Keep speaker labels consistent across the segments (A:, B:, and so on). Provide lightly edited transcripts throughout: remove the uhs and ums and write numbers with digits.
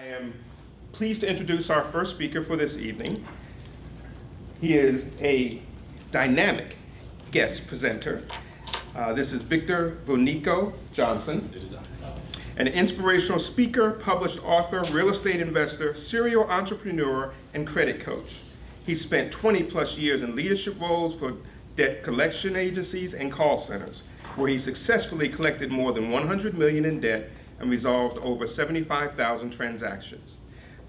A: am pleased to introduce our first speaker for this evening. He is a dynamic guest presenter. This is Victor Vonico Johnson, an inspirational speaker, published author, real estate investor, serial entrepreneur, and credit coach. He spent 20 plus years in leadership roles for debt collection agencies and call centers, where he successfully collected more than $100 million in debt and resolved over 75,000 transactions.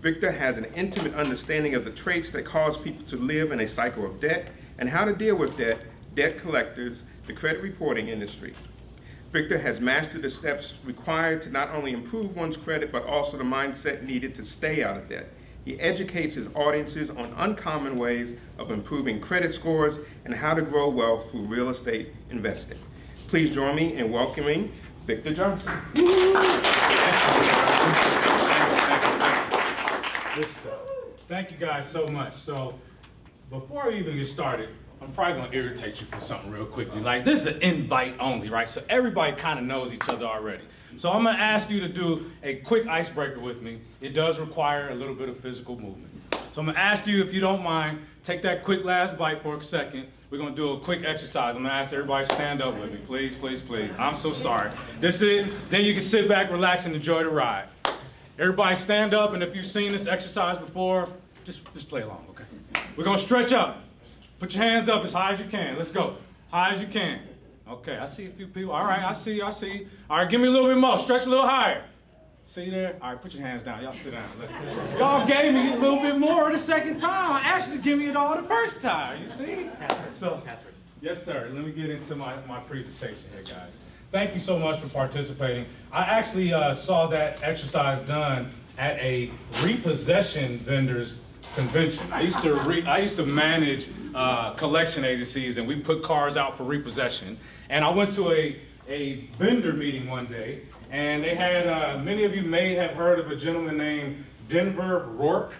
A: Victor has an intimate understanding of the traits that cause people to live in a cycle of debt and how to deal with debt, debt collectors, the credit reporting industry. Victor has mastered the steps required to not only improve one's credit, but also the mindset needed to stay out of debt. He educates his audiences on uncommon ways of improving credit scores and how to grow wealth through real estate investing. Please join me in welcoming Victor Johnson.
B: Thank you guys so much. So before we even get started, I'm probably gonna irritate you for something real quickly. Like, this is an invite only, right? So everybody kind of knows each other already. So I'm gonna ask you to do a quick icebreaker with me. It does require a little bit of physical movement. So I'm gonna ask you, if you don't mind, take that quick last bite for a second. We're gonna do a quick exercise. I'm gonna ask everybody to stand up with me, please, please, please. I'm so sorry. This is, then you can sit back, relax, and enjoy the ride. Everybody stand up, and if you've seen this exercise before, just play along, okay? We're gonna stretch up. Put your hands up as high as you can. Let's go. High as you can. Okay, I see a few people. All right, I see you, I see you. All right, give me a little bit more. Stretch a little higher. See you there? All right, put your hands down. Y'all sit down. Y'all gave me a little bit more the second time. I asked you to give me it all the first time, you see? So, yes, sir. Let me get into my presentation here, guys. Thank you so much for participating. I actually saw that exercise done at a repossession vendors convention. I used to manage collection agencies, and we put cars out for repossession. And I went to a vendor meeting one day, and they had, many of you may have heard of a gentleman named Denver Rourke.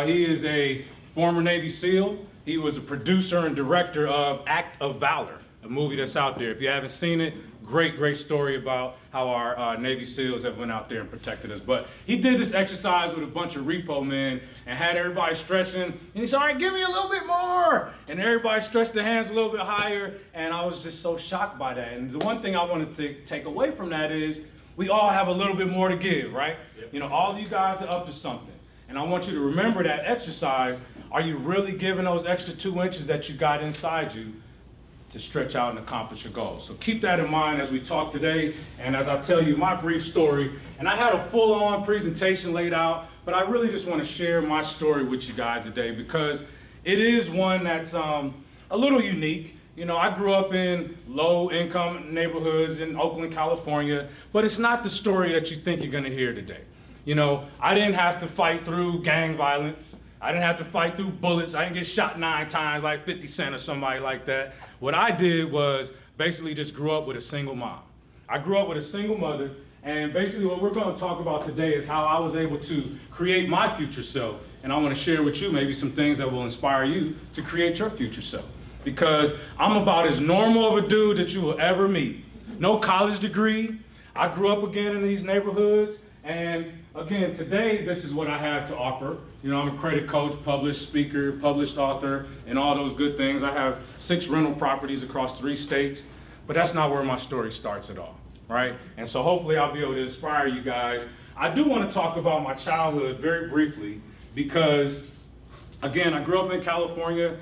B: He is a former Navy SEAL. He was a producer and director of Act of Valor, a movie that's out there. If you haven't seen it, great story about how our Navy SEALs have went out there and protected us. But he did this exercise with a bunch of repo men and had everybody stretching. And he said, all right, give me a little bit more. And everybody stretched their hands a little bit higher. And I was just so shocked by that. And the one thing I wanted to take away from that is we all have a little bit more to give, right? Yep. You know, all of you guys are up to something. And I want you to remember that exercise. Are you really giving those extra 2 inches that you got inside you to stretch out and accomplish your goals? So keep that in mind as we talk today, and as I tell you my brief story. And I had a full-on presentation laid out, but I really just want to share my story with you guys today because it is one that's a little unique. You know, I grew up in low-income neighborhoods in Oakland, California, but it's not the story that you think you're going to hear today. You know, I didn't have to fight through gang violence. I didn't have to fight through bullets. I didn't get shot 9 times like 50 Cent or somebody like that. What I did was basically just grew up with a single mom. I grew up with a single mother, and basically what we're going to talk about today is how I was able to create my future self. And I want to share with you maybe some things that will inspire you to create your future self. Because I'm about as normal of a dude that you will ever meet. No college degree. I grew up again in these neighborhoods. And again, today, this is what I have to offer. You know, I'm a credit coach, published speaker, published author, and all those good things. I have 6 rental properties across 3 states, but that's not where my story starts at all, right? And so hopefully I'll be able to inspire you guys. I do want to talk about my childhood very briefly because, again, I grew up in California.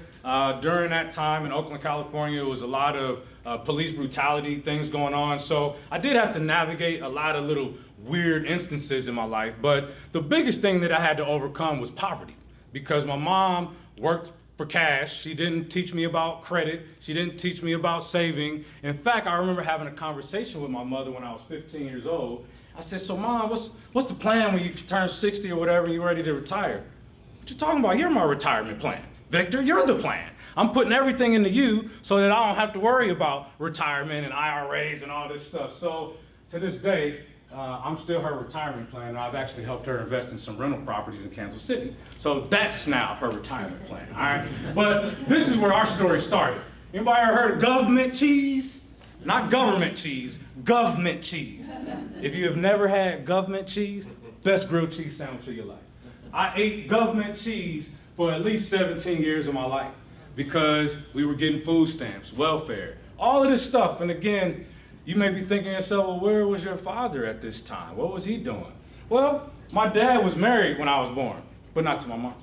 B: During that time in Oakland, California, it was a lot of police brutality, things going on. So I did have to navigate a lot of little weird instances in my life. But the biggest thing that I had to overcome was poverty because my mom worked for cash. She didn't teach me about credit. She didn't teach me about saving. In fact, I remember having a conversation with my mother when I was 15 years old. I said, so Mom, what's the plan when you turn 60 or whatever and you're ready to retire? What you talking about? You're my retirement plan. Victor, you're the plan. I'm putting everything into you so that I don't have to worry about retirement and IRAs and all this stuff. So to this day, I'm still her retirement plan, and I've actually helped her invest in some rental properties in Kansas City. So that's now her retirement plan, all right? But this is where our story started. Anybody ever heard of government cheese? Not government cheese, government cheese. If you have never had government cheese, best grilled cheese sandwich of your life. I ate government cheese for at least 17 years of my life because we were getting food stamps, welfare, all of this stuff. And again, you may be thinking to yourself, well, where was your father at this time? What was he doing? Well, my dad was married when I was born, but not to my mom.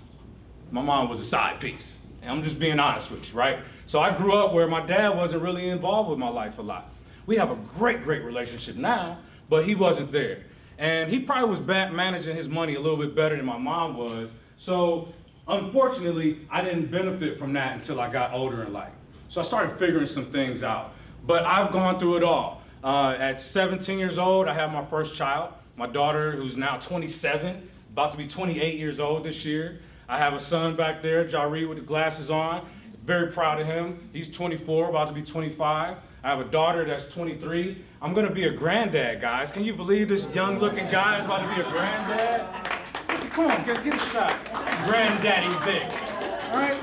B: My mom was a side piece. And I'm just being honest with you, right? So I grew up where my dad wasn't really involved with my life a lot. We have a great relationship now, but he wasn't there. And he probably was managing his money a little bit better than my mom was. So unfortunately, I didn't benefit from that until I got older in life. So I started figuring some things out. But I've gone through it all. At 17 years old, I had my first child. My daughter, who's now 27, about to be 28 years old this year. I have a son back there, Jari, with the glasses on. Very proud of him. He's 24, about to be 25. I have a daughter that's 23. I'm gonna be a granddad, guys. Can you believe this young looking guy is about to be a granddad? Come on, get a shot. Granddaddy Vic, all right?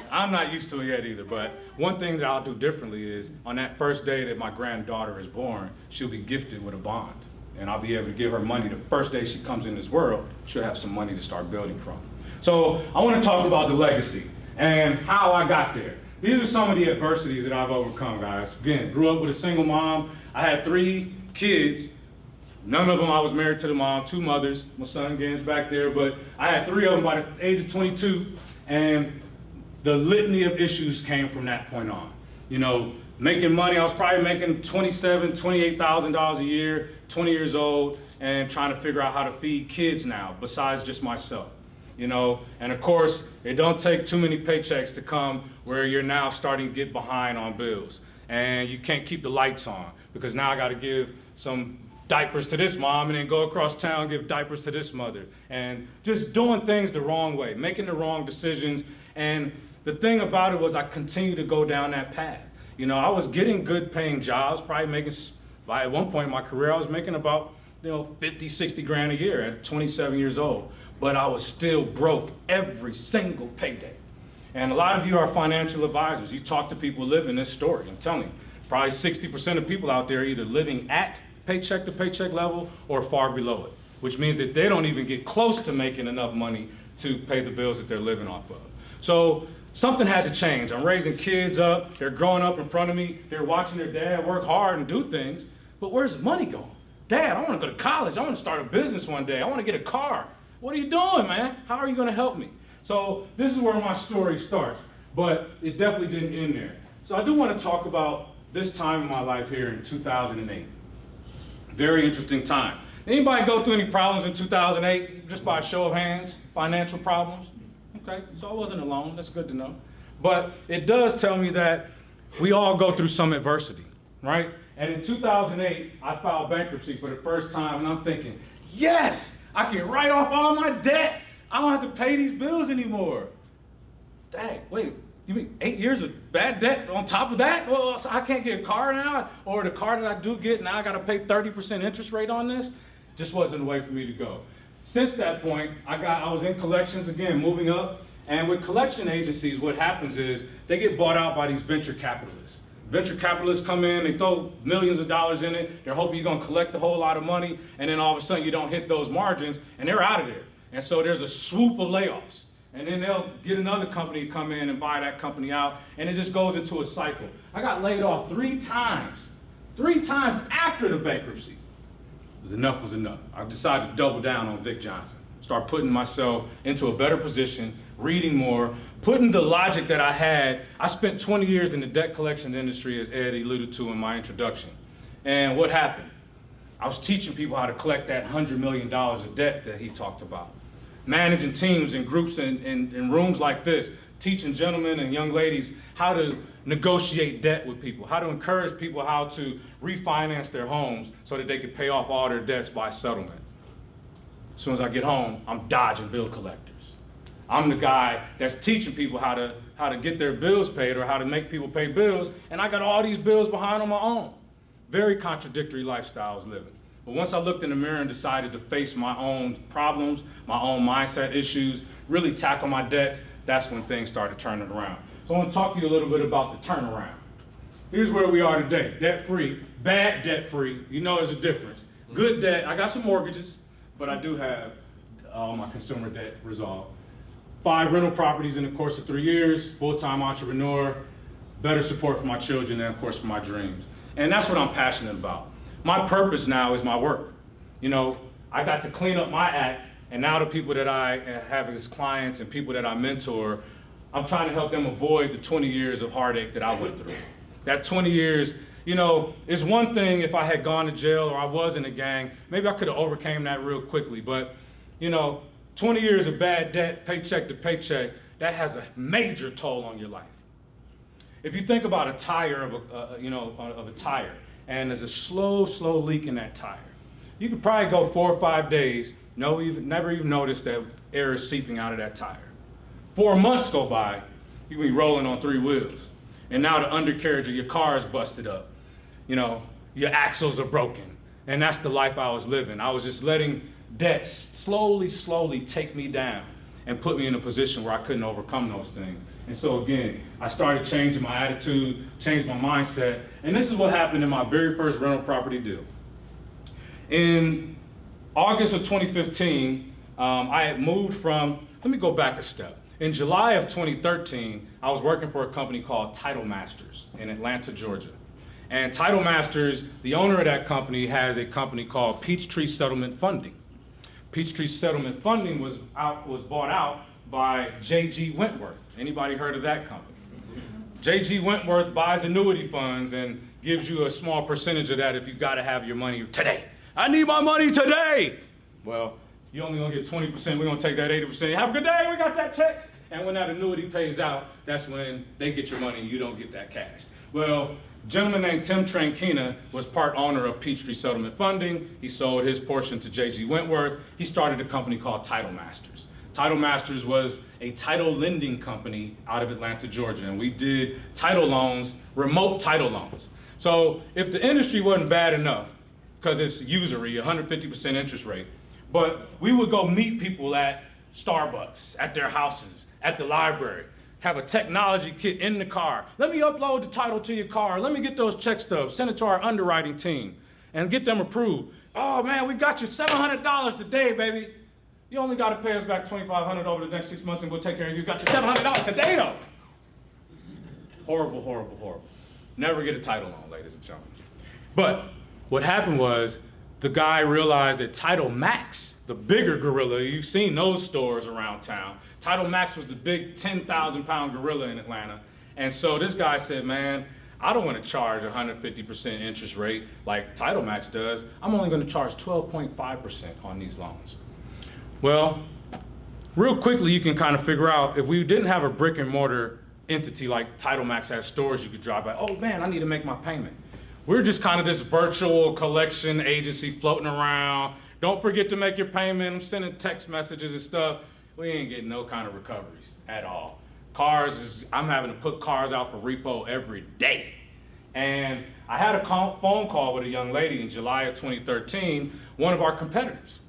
B: I'm not used to it yet either, but one thing that I'll do differently is on that first day that my granddaughter is born, she'll be gifted with a bond. And I'll be able to give her money the first day she comes in this world. She'll have some money to start building from. So I want to talk about the legacy and how I got there. These are some of the adversities that I've overcome, guys. Again, grew up with a single mom. I had 3 kids. None of them I was married to the mom, 2 mothers. My son again is back there, but I had 3 of them by the age of 22, and the litany of issues came from that point on. You know, making money, I was probably making $27,000, $28,000 a year, 20 years old, and trying to figure out how to feed kids now, besides just myself. You know, and of course, it don't take too many paychecks to come where you're now starting to get behind on bills. And you can't keep the lights on because now I got to give some diapers to this mom and then go across town and give diapers to this mother. And just doing things the wrong way, making the wrong decisions. And the thing about it was I continued to go down that path. You know, I was getting good paying jobs, probably making, at one point in my career, I was making about, 50, 60 grand a year at 27 years old. But I was still broke every single payday. And a lot of you are financial advisors. You talk to people living this story. I'm telling you, probably 60% of people out there are either living at paycheck to paycheck level or far below it, which means that they don't even get close to making enough money to pay the bills that they're living off of. So something had to change. I'm raising kids up. They're growing up in front of me. They're watching their dad work hard and do things. But where's the money going? Dad, I want to go to college. I want to start a business one day. I want to get a car. What are you doing, man? How are you going to help me? So this is where my story starts, but it definitely didn't end there. So I do want to talk about this time in my life here in 2008. Very interesting time. Anybody go through any problems in 2008, just by a show of hands, financial problems? Okay, so I wasn't alone. That's good to know. But it does tell me that we all go through some adversity, right? And in 2008, I filed bankruptcy for the first time, and I'm thinking, yes! I can write off all my debt. I don't have to pay these bills anymore. Dang, wait, you mean 8 years of bad debt on top of that? Well, so I can't get a car now? Or the car that I do get, now I gotta pay 30% interest rate on this? Just wasn't the way for me to go. Since that point, I was in collections again, moving up. And with collection agencies, what happens is they get bought out by these venture capitalists. Venture capitalists come in, they throw millions of dollars in it, they're hoping you're gonna collect a whole lot of money, and then all of a sudden you don't hit those margins, and they're out of there. And so there's a swoop of layoffs. And then they'll get another company to come in and buy that company out, and it just goes into a cycle. I got laid off 3 times after the bankruptcy. Enough was enough. I decided to double down on Vic Johnson. Start putting myself into a better position, reading more, putting the logic that I had. I spent 20 years in the debt collection industry, as Ed alluded to in my introduction. And what happened? I was teaching people how to collect that $100 million of debt that he talked about. Managing teams and groups in rooms like this, teaching gentlemen and young ladies how to negotiate debt with people, how to encourage people how to refinance their homes so that they can pay off all their debts by settlement. As soon as I get home, I'm dodging bill collectors. I'm the guy that's teaching people how to get their bills paid or how to make people pay bills, and I got all these bills behind on my own. Very contradictory lifestyle I was living. But once I looked in the mirror and decided to face my own problems, my own mindset issues, really tackle my debts, that's when things started turning around. So I want to talk to you a little bit about the turnaround. Here's where we are today, debt-free, bad debt-free. You know there's a difference. Good debt, I got some mortgages, but I do have all my consumer debt resolved. 5 rental properties in the course of 3 years, full-time entrepreneur, better support for my children, and of course for my dreams. And that's what I'm passionate about. My purpose now is my work. You know, I got to clean up my act, and now the people that I have as clients and people that I mentor, I'm trying to help them avoid the 20 years of heartache that I went through. That 20 years, you know, it's one thing if I had gone to jail or I was in a gang, maybe I could have overcame that real quickly, but you know, 20 years of bad debt, paycheck to paycheck, that has a major toll on your life. If you think about a tire of a tire, and there's a slow leak in that tire, you could probably go 4 or 5 days, never even notice that air is seeping out of that tire. 4 months go by, you can be rolling on 3 wheels, and now the undercarriage of your car is busted up. You know, your axles are broken, and that's the life I was living. I was just letting debt slowly take me down and put me in a position where I couldn't overcome those things. And so again, I started changing my attitude, changed my mindset, and this is what happened in my very first rental property deal. In August of 2015, I had moved from, let me go back a step. In July of 2013, I was working for a company called Title Masters in Atlanta, Georgia. And Title Masters, the owner of that company, has a company called Peachtree Settlement Funding. Peachtree Settlement Funding was bought out by J.G. Wentworth. Anybody heard of that company? J.G. Wentworth buys annuity funds and gives you a small percentage of that if you got to have your money today. I need my money today. Well, you only gonna get 20%. We're gonna take that 80%. Have a good day. We got that check. And when that annuity pays out, that's when they get your money and you don't get that cash. Well, a gentleman named Tim Trankina was part owner of Peachtree Settlement Funding. He sold his portion to J.G. Wentworth. He started a company called Title Masters. Title Masters was a title lending company out of Atlanta, Georgia, and we did title loans, remote title loans. So if the industry wasn't bad enough, because it's usury, 150% interest rate, but we would go meet people at Starbucks, at their houses, at the library, have a technology kit in the car. Let me upload the title to your car. Let me get those check stubs, send it to our underwriting team, and get them approved. Oh man, we got you $700 today, baby. You only got to pay us back $2,500 over the next 6 months and we'll take care of you. Got your $700 today though. Horrible. Never get a title loan, ladies and gentlemen. But what happened was the guy realized that Title Max, the bigger gorilla, you've seen those stores around town. Title Max was the big 10,000-pound gorilla in Atlanta. And so this guy said, man, I don't want to charge 150% interest rate like Title Max does. I'm only going to charge 12.5% on these loans. Well, real quickly, you can kind of figure out if we didn't have a brick and mortar entity like Title Max has stores you could drive by, oh man, I need to make my payment. We're just kind of this virtual collection agency floating around. Don't forget to make your payment. I'm sending text messages and stuff. We ain't getting no kind of recoveries at all. I'm having to put cars out for repo every day. And I had a phone call with a young lady in July of 2013, one of our competitors.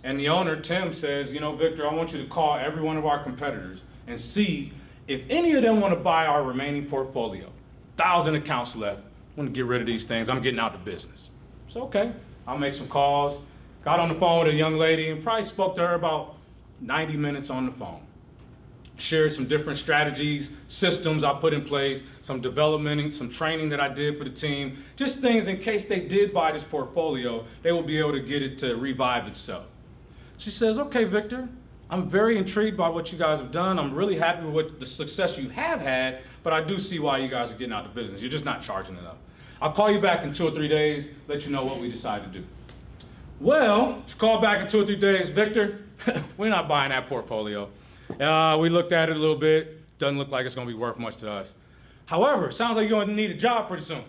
B: And the owner, Tim, says, you know, Victor, I want you to call every one of our competitors and see if any of them want to buy our remaining portfolio. 1,000 accounts left. I want to get rid of these things. I'm getting out the business. So, okay, I'll make some calls. Got on the phone with a young lady and probably spoke to her about 90 minutes on the phone. Shared some different strategies, systems I put in place, some development, some training that I did for the team, just things in case they did buy this portfolio, they will be able to get it to revive itself. She says, okay, Victor, I'm very intrigued by what you guys have done. I'm really happy with the success you have had, but I do see why you guys are getting out of business. You're just not charging enough. I'll call you back in 2 or 3 days, let you know what we decide to do. Well, she called back in 2 or 3 days, Victor, we're not buying that portfolio. We looked at it a little bit, doesn't look like it's gonna be worth much to us. However, it sounds like you're gonna need a job pretty soon.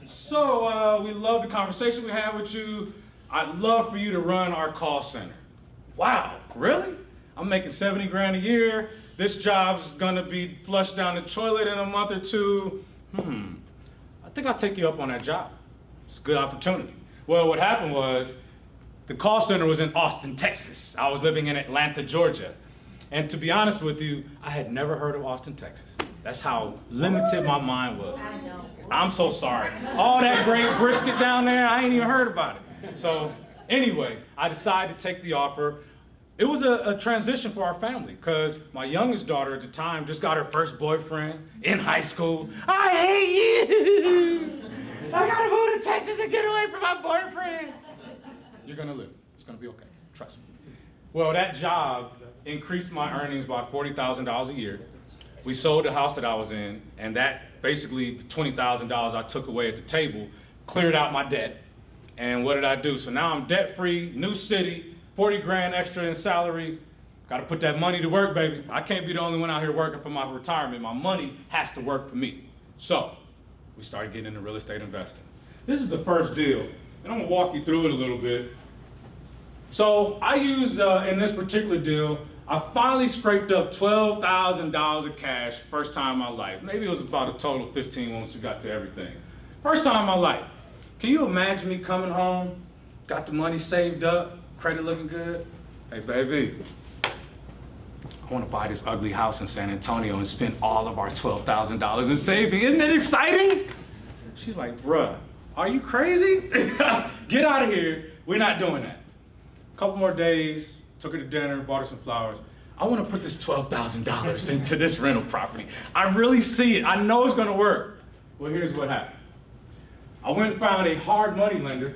B: So we love the conversation we had with you. I'd love for you to run our call center. Wow, really? I'm making 70 grand a year. This job's gonna be flushed down the toilet in a month or 2. I think I'll take you up on that job. It's a good opportunity. Well, what happened was the call center was in Austin, Texas. I was living in Atlanta, Georgia. And to be honest with you, I had never heard of Austin, Texas. That's how limited my mind was.
C: I know.
B: I'm so sorry. All that great brisket down there, I ain't even heard about it. So Anyway, I decided to take the offer. It was a transition for our family because my youngest daughter at the time just got her first boyfriend in high school. I hate you. I gotta move to Texas and get away from my boyfriend. You're gonna live. It's gonna be okay. Trust me. Well, that job increased my earnings by $40,000 a year. We sold the house that I was in, and that basically the $20,000 I took away at the table cleared out my debt. And what did I do? So now I'm debt-free, new city, 40 grand extra in salary. Got to put that money to work, baby. I can't be the only one out here working for my retirement. My money has to work for me. So we started getting into real estate investing. This is the first deal, and I'm gonna walk you through it a little bit. So I used, in this particular deal, I finally scraped up $12,000 of cash, first time in my life. Maybe it was about a total of 15 once we got to everything. First time in my life. Can you imagine me coming home, got the money saved up, credit looking good? Hey, baby, I want to buy this ugly house in San Antonio and spend all of our $12,000 in saving. Isn't it exciting? She's like, bruh, are you crazy? Get out of here. We're not doing that. A couple more days, took her to dinner, bought her some flowers. I want to put this $12,000 into this rental property. I really see it. I know it's going to work. Well, here's what happened. I went and found a hard money lender,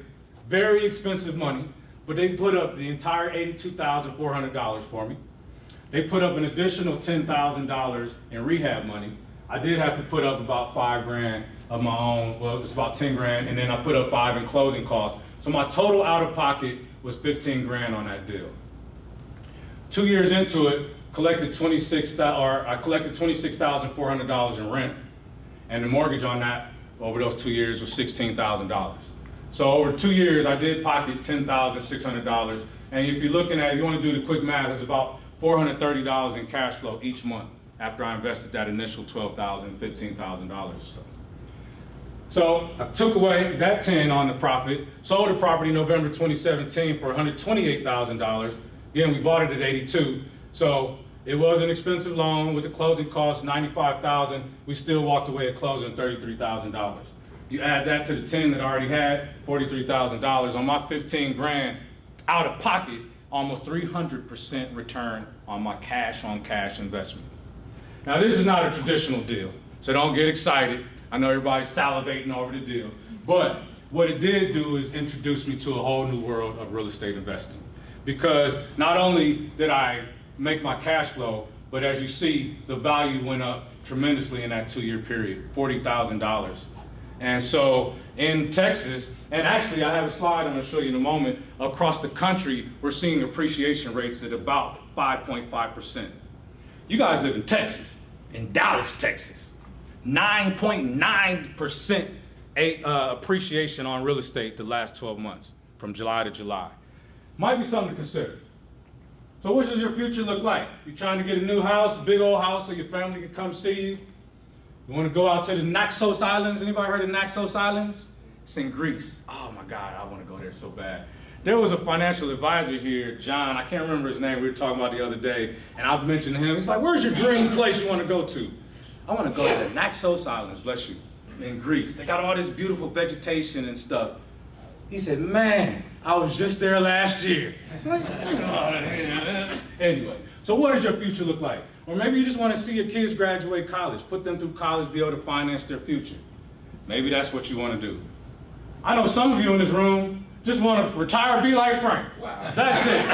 B: very expensive money, but they put up the entire $82,400 for me. They put up an additional $10,000 in rehab money. I did have to put up about 5 grand of my own. Well, it was about 10 grand, and then I put up 5 in closing costs. So my total out of pocket was 15 grand on that deal. 2 years into it, I collected $26,400 in rent, and the mortgage on that over those 2 years was $16,000. So over 2 years, I did pocket $10,600. And if you're looking at, you want to do the quick math, it's about $430 in cash flow each month after I invested that initial $12,000, $15,000. So I took away that 10 on the profit, sold the property November 2017 for $128,000. Again, we bought it at 82. So it was an expensive loan with the closing costs, $95,000. We still walked away at closing $33,000. You add that to the 10 that I already had, $43,000. On my 15 grand out of pocket, almost 300% return on my cash-on-cash investment. Now, this is not a traditional deal, so don't get excited. I know everybody's salivating over the deal, but what it did do is introduce me to a whole new world of real estate investing. Because not only did I make my cash flow, but as you see, the value went up tremendously in that 2-year period, $40,000. And so in Texas, and actually I have a slide I'm going to show you in a moment, across the country, we're seeing appreciation rates at about 5.5%. You guys live in Texas, in Dallas, Texas. 9.9% appreciation on real estate the last 12 months, from July to July. Might be something to consider. So what does your future look like? You trying to get a new house, a big old house so your family can come see you? You want to go out to the Naxos Islands? Anybody heard of Naxos Islands? It's in Greece. Oh my God, I want to go there so bad. There was a financial advisor here, John, I can't remember his name, we were talking about the other day, and I mentioned him. He's like, where's your dream place you want to go to? I want to go to the Naxos Islands, bless you, in Greece. They got all this beautiful vegetation and stuff. He said, man, I was just there last year. Anyway, so what does your future look like? Or maybe you just want to see your kids graduate college, put them through college, be able to finance their future. Maybe that's what you want to do. I know some of you in this room just want to retire, be like Frank. Wow. That's it.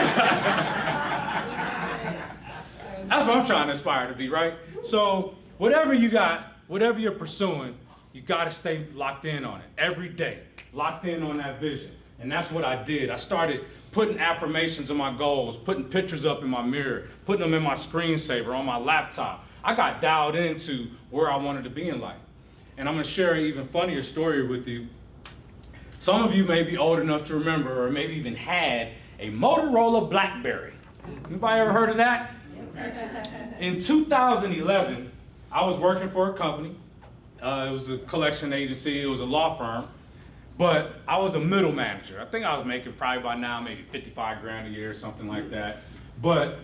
B: That's what I'm trying to aspire to be, right? So whatever you got, whatever you're pursuing, you got to stay locked in on it every day, locked in on that vision. And that's what I did. I started putting affirmations on my goals, putting pictures up in my mirror, putting them in my screensaver, on my laptop. I got dialed into where I wanted to be in life. And I'm going to share an even funnier story with you. Some of you may be old enough to remember, or maybe even had a Motorola BlackBerry. Anybody ever heard of that? In 2011, I was working for a company. It was a collection agency, it was a law firm, but I was a middle manager. I think I was making probably by now maybe 55 grand a year or something like that. But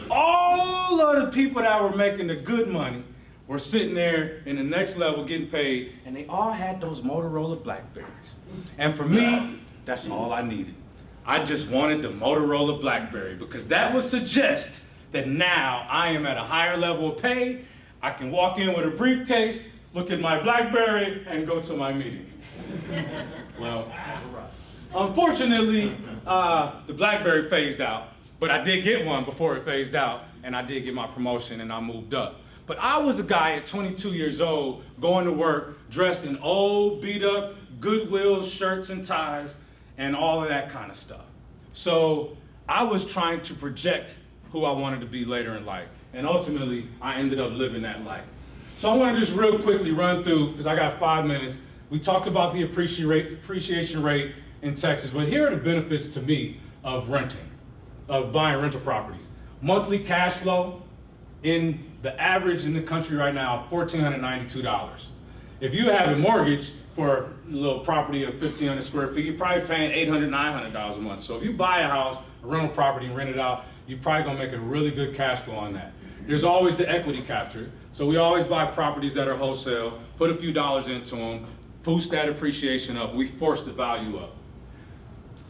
B: all of the people that were making the good money were sitting there in the next level getting paid, and they all had those Motorola BlackBerries. And for me, that's all I needed. I just wanted the Motorola BlackBerry because that would suggest that now I am at a higher level of pay. I can walk in with a briefcase, look at my BlackBerry, and go to my meeting. Well, unfortunately, the BlackBerry phased out, but I did get one before it phased out, and I did get my promotion and I moved up. But I was the guy at 22 years old going to work dressed in old, beat up Goodwill shirts and ties and all of that kind of stuff. So I was trying to project who I wanted to be later in life. And ultimately, I ended up living that life. So I want to just real quickly run through, because I got 5 minutes. We talked about the appreciation rate in Texas, but here are the benefits to me of renting, of buying rental properties. Monthly cash flow, in the average in the country right now, $1,492. If you have a mortgage for a little property of 1,500 square feet, you're probably paying $800, $900 a month. So if you buy a house, a rental property, and rent it out, you're probably gonna make a really good cash flow on that. There's always the equity capture. So we always buy properties that are wholesale, put a few dollars into them, boost that appreciation up, we force the value up.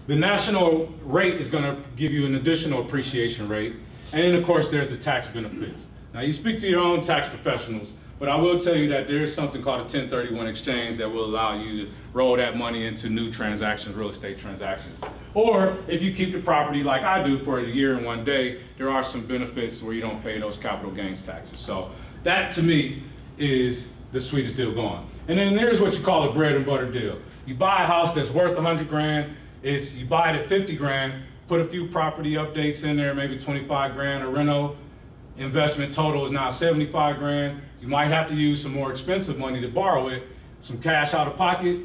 B: The national rate is gonna give you an additional appreciation rate. And then of course there's the tax benefits. Now you speak to your own tax professionals, but I will tell you that there's something called a 1031 exchange that will allow you to roll that money into new transactions, real estate transactions. Or if you keep the property like I do for a year and 1 day, there are some benefits where you don't pay those capital gains taxes. So that to me is the sweetest deal going. And then there's what you call a bread and butter deal. You buy a house that's worth 100 grand, you buy it at 50 grand, put a few property updates in there, maybe 25 grand, a reno investment total is now 75 grand. You might have to use some more expensive money to borrow it, some cash out of pocket,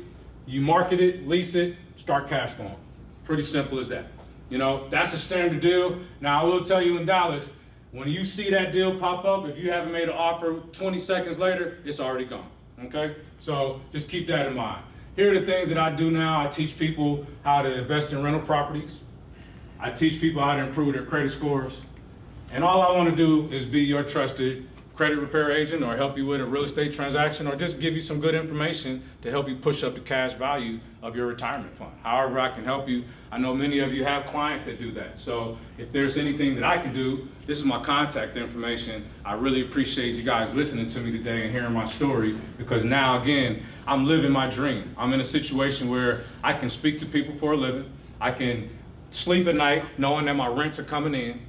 B: you market it, lease it, start cash flowing. Pretty simple as that. You know, that's a standard deal. Now I will tell you in Dallas, when you see that deal pop up, if you haven't made an offer 20 seconds later, it's already gone, okay? So just keep that in mind. Here are the things that I do now. I teach people how to invest in rental properties. I teach people how to improve their credit scores. And all I want to do is be your trusted credit repair agent or help you with a real estate transaction or just give you some good information to help you push up the cash value of your retirement fund. However I can help you, I know many of you have clients that do that. So if there's anything that I can do, this is my contact information. I really appreciate you guys listening to me today and hearing my story because now again, I'm living my dream. I'm in a situation where I can speak to people for a living. I can sleep at night knowing that my rents are coming in.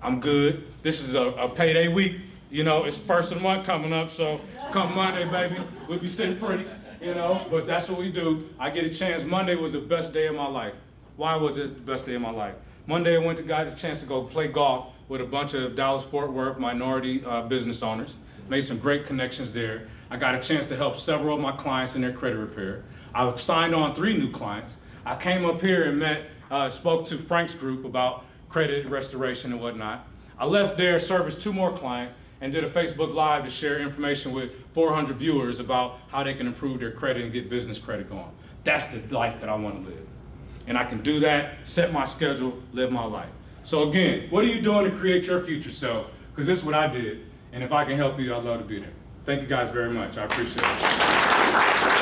B: I'm good. This is a payday week. You know, it's first of the month coming up, so come Monday, baby, we'll be sitting pretty, you know, but that's what we do. I get a chance. Monday was the best day of my life. Why was it the best day of my life? Monday, I got a chance to go play golf with a bunch of Dallas-Fort Worth minority business owners. Made some great connections there. I got a chance to help several of my clients in their credit repair. I signed on 3 new clients. I came up here and spoke to Frank's group about credit restoration and whatnot. I left there, serviced 2 more clients, and did a Facebook Live to share information with 400 viewers about how they can improve their credit and get business credit going. That's the life that I want to live. And I can do that, set my schedule, live my life. So again, what are you doing to create your future self? Because this is what I did. And if I can help you, I'd love to be there. Thank you guys very much. I appreciate it.